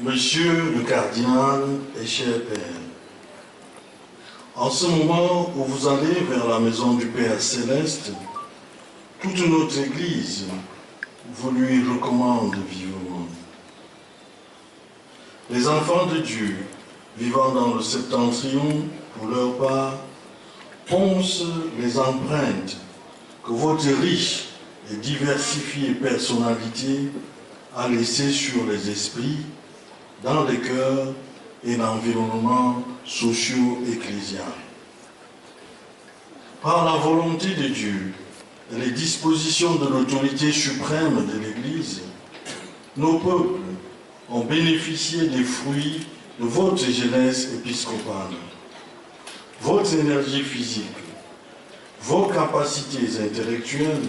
Monsieur le cardinal et cher Père, en ce moment où vous allez vers la maison du Père Céleste, toute notre Église vous lui recommande vivement. Les enfants de Dieu, vivant dans le septentrion, pour leur part, poncent les empreintes que votre riche et diversifiée personnalité a laissées sur les esprits, dans les cœurs et l'environnement socio-ecclésial. Par la volonté de Dieu et les dispositions de l'autorité suprême de l'Église, nos peuples ont bénéficié des fruits de votre jeunesse épiscopale, votre énergie physique, vos capacités intellectuelles,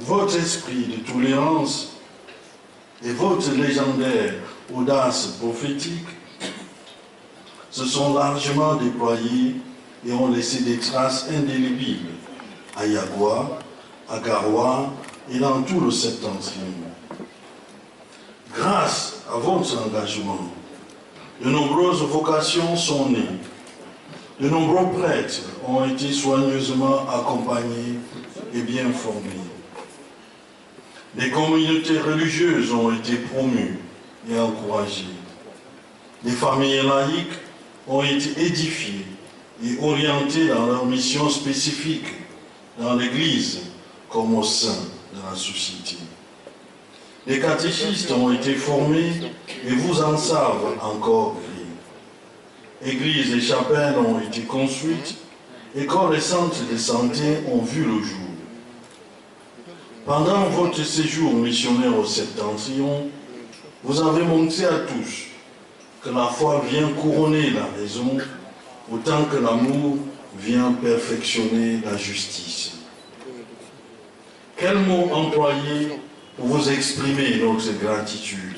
votre esprit de tolérance et votre légendaire audace prophétique se sont largement déployés et ont laissé des traces indélébiles à Yagua, à Garoua et dans tout le septentrion. Grâce à votre engagement, de nombreuses vocations sont nées. De nombreux prêtres ont été soigneusement accompagnés et bien formés. Des communautés religieuses ont été promues et encouragées. Des familles laïques ont été édifiées et orientées dans leur mission spécifique dans l'Église comme au sein de la société. Les catéchistes ont été formés et vous en savent encore gré. Églises et chapelles ont été construites, écoles et centres de santé ont vu le jour. Pendant votre séjour missionnaire au septentrion, vous avez montré à tous que la foi vient couronner la raison, autant que l'amour vient perfectionner la justice. Quel mot employer pour vous exprimer notre gratitude?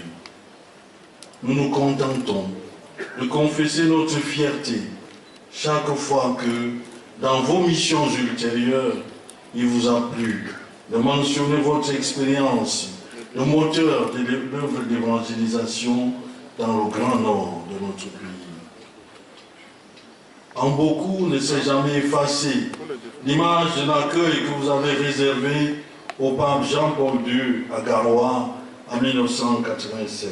Nous nous contentons de confesser notre fierté chaque fois que, dans vos missions ultérieures, il vous a plu de mentionner votre expérience de moteur de l'œuvre d'évangélisation dans le grand nord de notre pays. En beaucoup ne s'est jamais effacé l'image de l'accueil que vous avez réservé au pape Jean-Paul II à Garoua en 1985.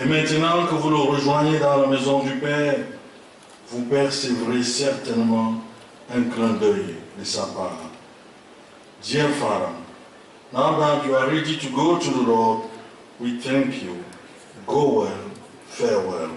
Et maintenant que vous le rejoignez dans la maison du Père, vous percevrez certainement un clin d'œil de sa part. Dear Father, now that you are ready to go to the Lord, we thank you. Go well, farewell.